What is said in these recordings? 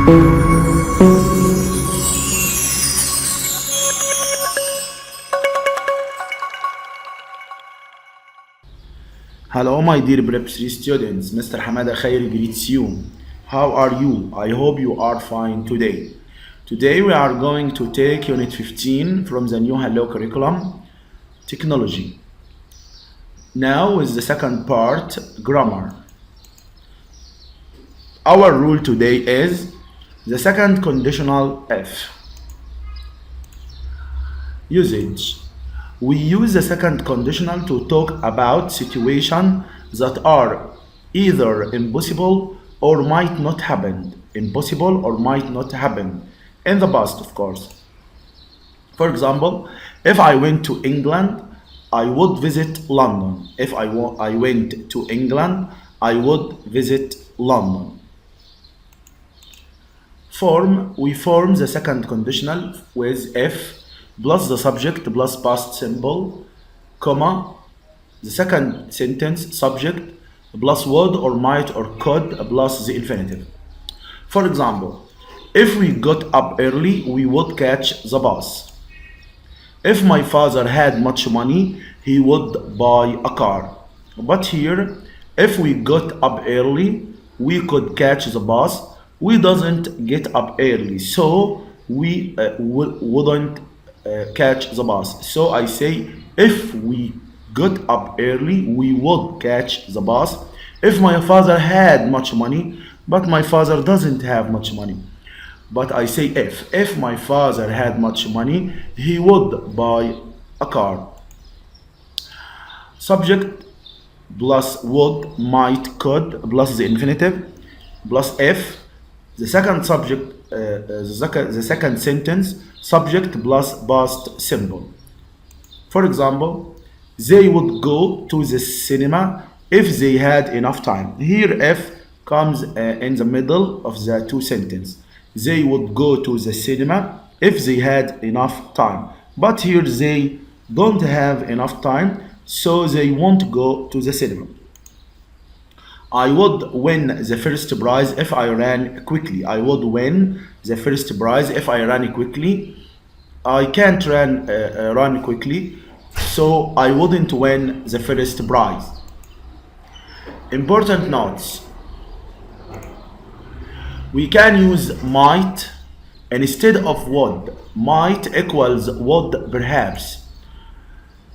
Hello, my dear Prep 3 students. Mr. Hamada Khair greets you. How are you? I hope you are fine today. Today we are going to take Unit 15 from the new Hello curriculum, Technology. Now is the second part, Grammar. Our rule today is the second conditional F. Usage. We use the second conditional to talk about situations that are either impossible or might not happen. Impossible or might not happen. In the past, of course. For example, if I went to England, I would visit London. If I went to England, I would visit London. Form. We form the second conditional with if plus the subject plus past simple, comma, the second sentence subject plus would or might or could plus the infinitive. For example, if we got up early, we would catch the bus. If my father had much money, he would buy a car. But here, if we got up early, we could catch the bus. We doesn't get up early, so we wouldn't catch the bus. So I say, if we got up early, we would catch the bus. If my father had much money, but my father doesn't have much money. But I say if my father had much money, he would buy a car. Subject plus would, might, could plus the infinitive plus if. The second subject, the second sentence, subject plus past simple. For example, they would go to the cinema if they had enough time. Here, if comes in the middle of the two sentences. They would go to the cinema if they had enough time. But here they don't have enough time, so they won't go to the cinema. I would win the first prize if I ran quickly. I would win the first prize if I ran quickly. I can't run quickly, so I wouldn't win the first prize. Important notes. We can use might instead of would. Might equals would perhaps.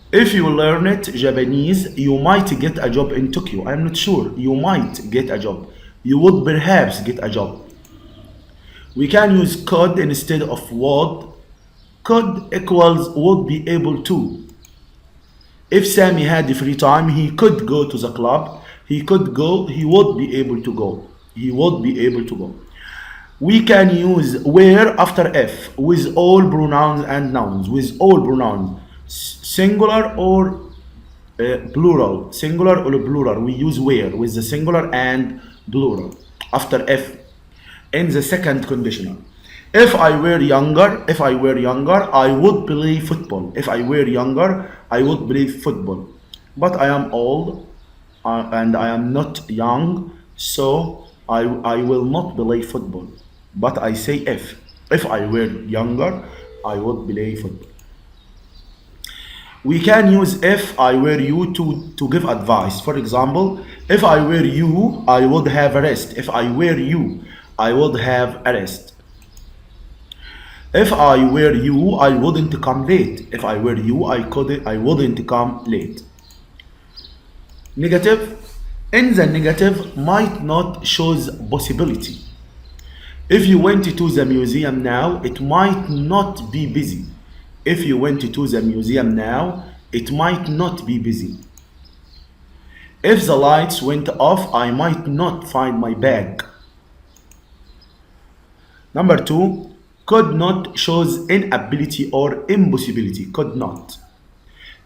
If you learn Japanese, you might get a job in Tokyo. I'm not sure. You might get a job. You would perhaps get a job. We can use could instead of would. Could equals would be able to. If Sammy had free time, he could go to the club. He could go. He would be able to go. He would be able to go. We can use where after if with all pronouns and nouns. With all pronouns. Singular or plural. Singular or plural. We use where with the singular and plural after if in the second conditional. If I were younger, I would play football. If I were younger, I would play football. But I am old and I am not young, so I will not play football. But I say if. If I were younger, I would play football. We can use if I were you to give advice. For example, if I were you, I would have a rest. If I were you, I would have a rest. If I were you, I wouldn't come late. If I were you, I wouldn't come late. Negative. In the negative, might not shows possibility. If you went to the museum now, it might not be busy. If you went to the museum now, it might not be busy. If the lights went off, I might not find my bag. Number 2, could not shows inability or impossibility. Could not.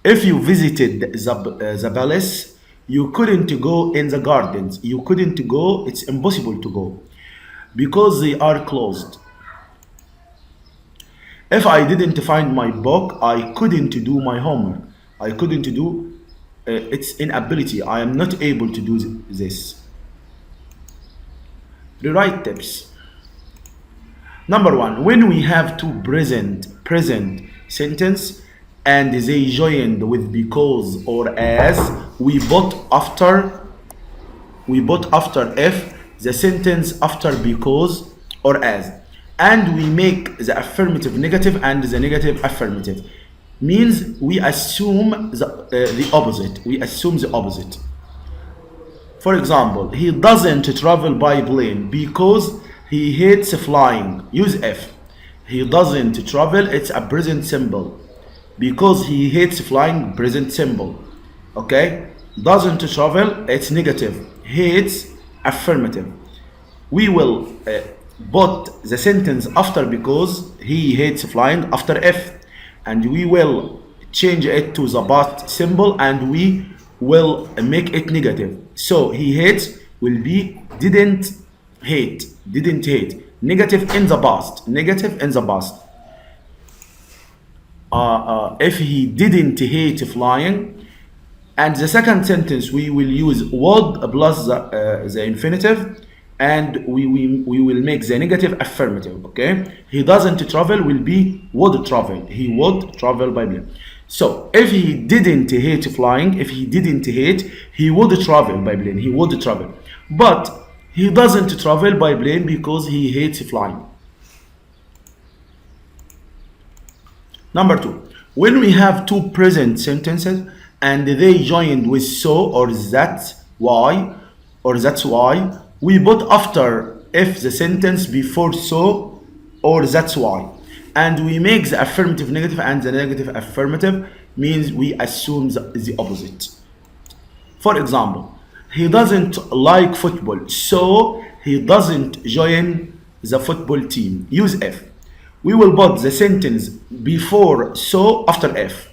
If you visited the palace, you couldn't go in the gardens. You couldn't go, it's impossible to go because they are closed. If I didn't find my book, I couldn't do my homework. I couldn't do, it's inability. I am not able to do this. Rewrite tips. Number one, when we have two present sentence and they joined with because or as, we put after if the sentence after because or as, and we make the affirmative negative and the negative affirmative. Means we assume the opposite. We assume the opposite. For example, he doesn't travel by plane because he hates flying. Use if. He doesn't travel, it's a present simple. Because he hates flying, present simple. Okay? Doesn't travel, it's negative. Hates, affirmative. We will put the sentence after because he hates flying after if. And we will change it to the past simple and we will make it negative. So he hates will be didn't hate. Negative in the past. If he didn't hate flying. And the second sentence we will use would plus the infinitive, and we will make the negative affirmative. Okay, he doesn't travel will be would travel. He would travel by plane. So if he didn't hate flying, he would travel by plane. He would travel, but he doesn't travel by plane because he hates flying. Number two, when we have two present sentences and they joined with so or that's why, we put after if the sentence before so or that's why, and we make the affirmative negative and the negative affirmative. Means we assume the opposite. For example, he doesn't like football, so he doesn't join the football team. Use if. We will put the sentence before so after if,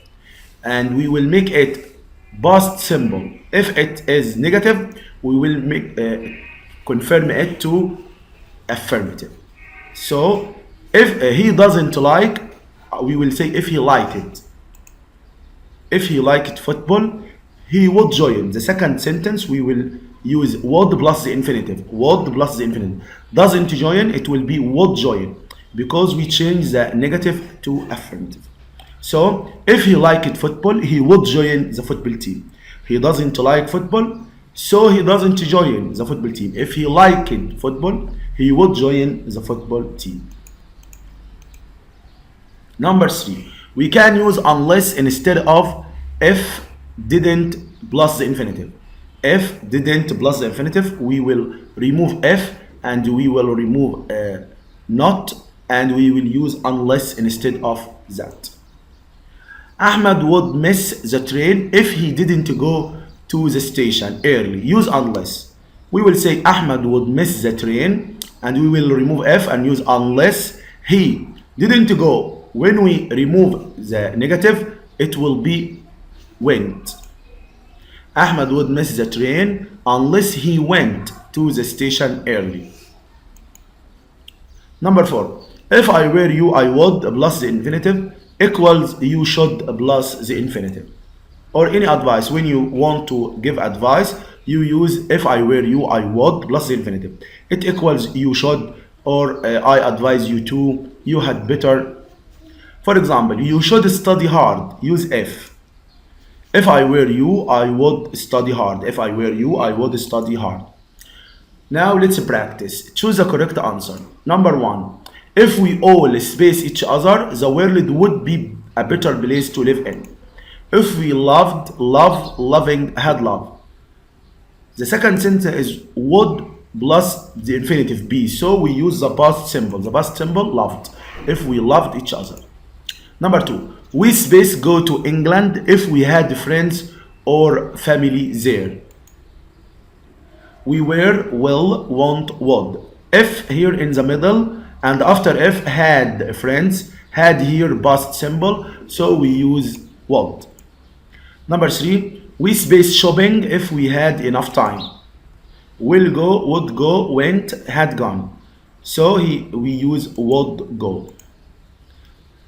and we will make it past simple. If it is negative, we will make confirm it to affirmative. So if he doesn't like, we will say if he liked it. If he liked football, he would join. The second sentence we will use would plus the infinitive. Doesn't join, it will be would join, because we change the negative to affirmative. So if he liked football, he would join the football team. He doesn't like football, so he doesn't join the football team. If he liked football, he would join the football team. Number three, we can use unless instead of if didn't plus the infinitive. If didn't plus the infinitive, we will remove if and we will remove not, and we will use unless instead of that. Ahmed would miss the train if he didn't go to the station early. Use unless. We will say Ahmed would miss the train, and we will remove if and use unless he didn't go. When we remove the negative, it will be went. Ahmed would miss the train unless he went to the station early. Number four, if I were you, I would plus the infinitive equals you should plus the infinitive. Or any advice, when you want to give advice, you use if I were you, I would plus the infinitive. It equals you should, or I advise you to, you had better. For example, you should study hard. Use if. If I were you, I would study hard. If I were you, I would study hard. Now let's practice. Choose the correct answer. Number one, if we all space each other, the world would be a better place to live in. If we loved, love, loving, had love. The second sentence is would plus the infinitive be. So we use the past simple. The past simple loved. If we loved each other. Number two, we space go to England if we had friends or family there. We were, will, want, would. If here in the middle, and after if had friends, had here past simple, so we use would. Number three, we space shopping if we had enough time. Will go, would go, went, had gone. So we use would go.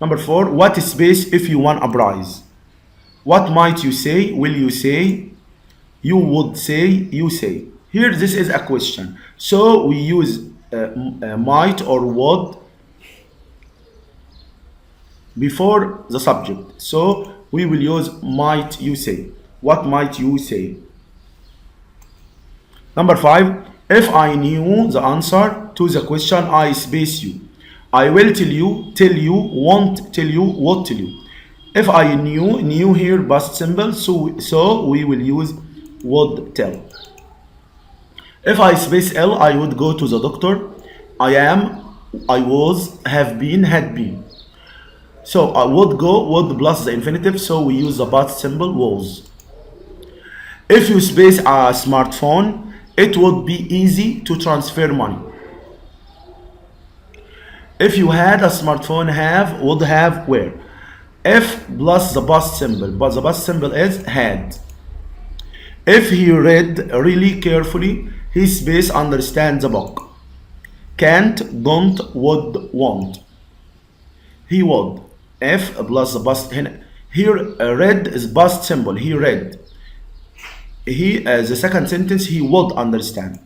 Number four, what space if you won a prize? What might you say? Will you say? You would say? You say. Here this is a question. So we use might or would before the subject. So we will use might you say. What might you say? Number five, if I knew the answer to the question, I space you. I will tell you, won't tell you, what tell you. If I knew here past simple, so we will use would tell. If I space L, I would go to the doctor. I am, I was, have been, had been. So I would go, would plus the infinitive, so we use the past simple was. If you space a smartphone, it would be easy to transfer money. If you had a smartphone, have, would have, were. If plus the past symbol, but the past symbol is had. If he read really carefully, his space understands the book. Can't, don't, would, won't. He would. If plus the past here read is past symbol. He read. He the second sentence he would understand.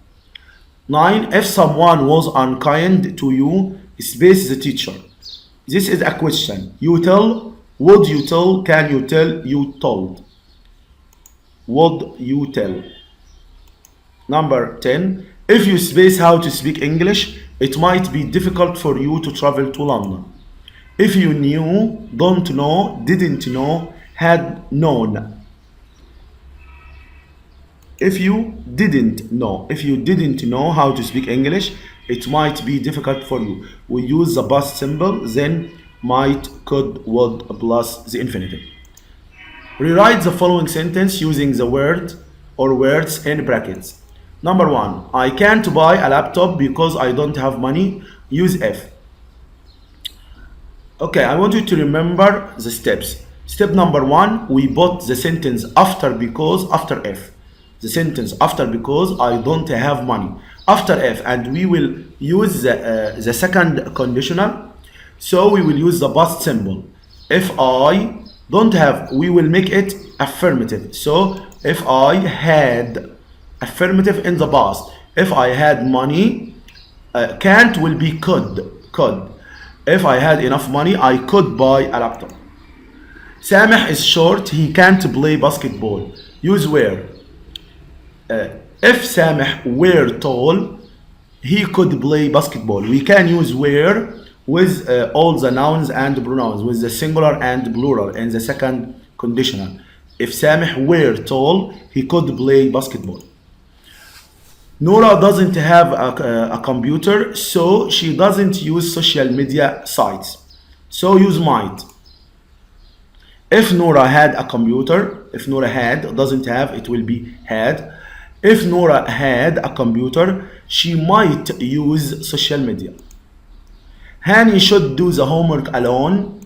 9. If someone was unkind to you, space the teacher. This is a question. You tell, would you tell, can you tell, you told. Would you tell? Number 10. If you space how to speak English, it might be difficult for you to travel to London. If you knew, don't know, didn't know, had known. If you didn't know how to speak English, it might be difficult for you. We use the past symbol, then might, could, would plus the infinitive. Rewrite the following sentence using the word or words in brackets. Number 1. I can't buy a laptop because I don't have money. Use if. Okay, I want you to remember the steps. Step number 1, we put the sentence after because, after if. The sentence after because I don't have money. After if, and we will use the second conditional. So we will use the past symbol. If I don't have, we will make it affirmative. So if I had, affirmative in the past. If I had money, can't will be could. If I had enough money, I could buy a laptop. Sameh is short, he can't play basketball. Use where. If Sameh were tall, he could play basketball. We can use where with all the nouns and pronouns, with the singular and plural in the second conditional. If Sameh were tall, he could play basketball. Nora doesn't have a computer, so she doesn't use social media sites. So use might. If Nora had a computer, if Nora had, doesn't have, it will be had. If Nora had a computer, she might use social media. Hani should do the homework alone.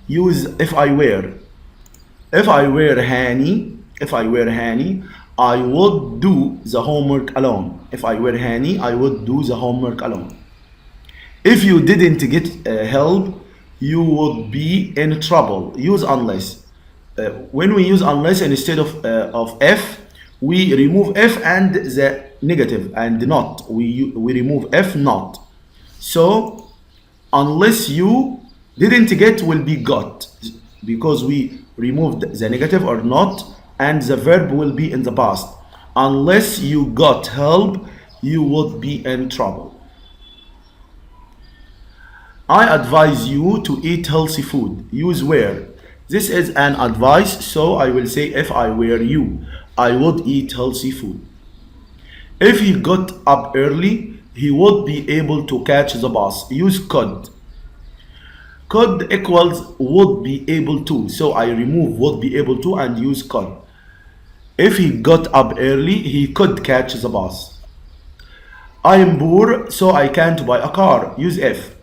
Use if I were. If I were Hani, I would do the homework alone. If I were Hani, I would do the homework alone. If you didn't get help, you would be in trouble. Use unless. When we use unless instead of if, we remove if and the negative and not. We remove if not. So unless you didn't get will be got, because we removed the negative or not, and the verb will be in the past. Unless you got help, you would be in trouble. I advise you to eat healthy food. Use where. This is an advice, so I will say if I were you, I would eat healthy food. If he got up early, he would be able to catch the bus. Use could. Could equals would be able to, so I remove would be able to and use could. If he got up early, he could catch the bus. I am poor, so I can't buy a car. Use if.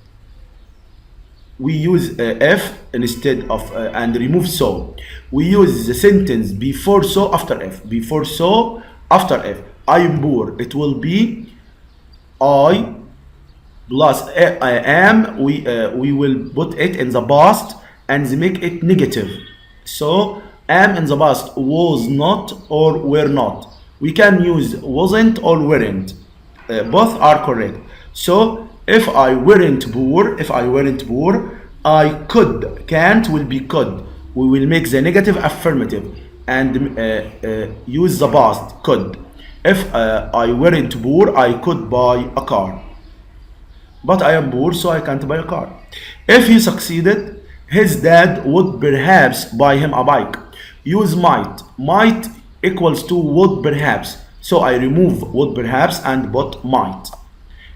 We use if instead of and remove so. We use the sentence before so, after if. Before so, after if. I am poor. It will be I plus I am. We will put it in the past and make it negative. So am in the past, was not or were not. We can use wasn't or weren't. Both are correct. So if I weren't poor, I could. Can't will be could. We will make the negative affirmative and use the past could. If I weren't poor, I could buy a car. But I am poor, so I can't buy a car. If he succeeded, his dad would perhaps buy him a bike. Use might. Might equals to would perhaps. So I remove would perhaps and put might.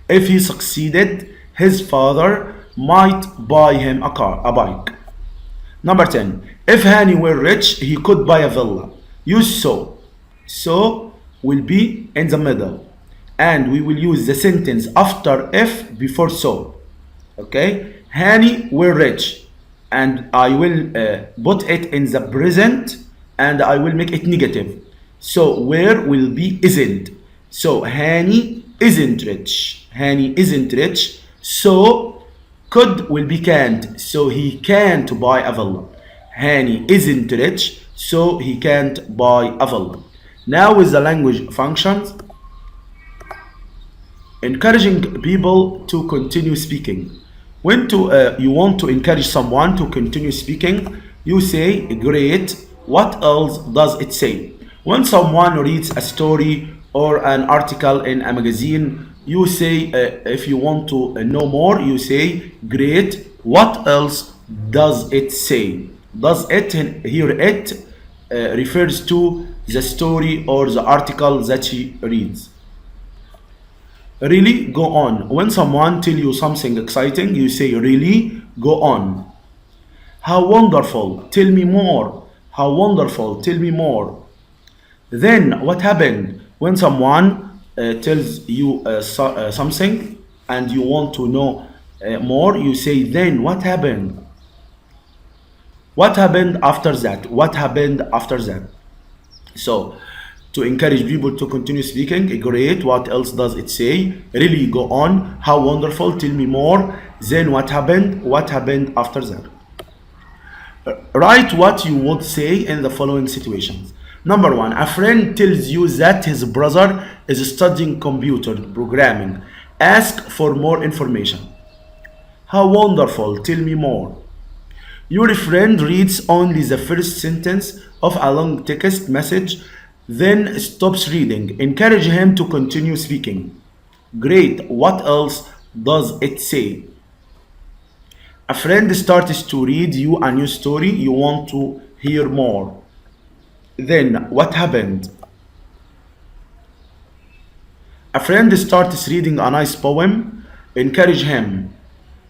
If he succeeded, his father might buy him a bike. Number 10. If Hani were rich, he could buy a villa. Use so. So will be in the middle. And we will use the sentence after if before so. Okay? Hani were rich. And I will put it in the present and I will make it negative. So where will be isn't. So Hani isn't rich. Hani isn't rich. So could will be can't. So he can't buy a villa. Hani isn't rich. So he can't buy a villa. Now with the language functions, encouraging people to continue speaking. When you want to encourage someone to continue speaking, you say great. What else does it say? When someone reads a story or an article in a magazine, you say if you want to know more, you say great. What else does it say? Does it here it refers to the story or the article that she reads. Really, go on. When someone tell you something exciting, you say really, go on. How wonderful, tell me more. How wonderful, tell me more. Then what happened when someone tells you something and you want to know more, you say then what happened? What happened after that? What happened after that? So, to encourage people to continue speaking, great. What else does it say? Really, go on. How wonderful. Tell me more. Then what happened? What happened after that? Write what you would say in the following situations. Number one, a friend tells you that his brother is studying computer programming. Ask for more information. How wonderful. Tell me more. Your friend reads only the first sentence of a long text message, then stops reading. Encourage him to continue speaking. Great. What else does it say? A friend starts to read you a new story. You want to hear more. Then what happened? A friend starts reading a nice poem. Encourage him.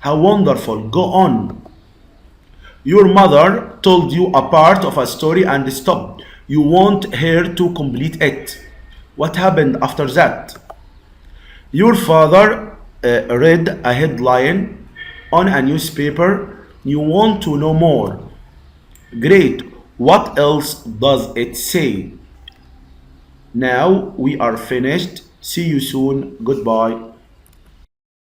How wonderful. Go on. Your mother told you a part of a story and stopped. You want her to complete it. What happened after that? Your father read a headline on a newspaper. You want to know more. Great. What else does it say? Now we are finished. See you soon. Goodbye.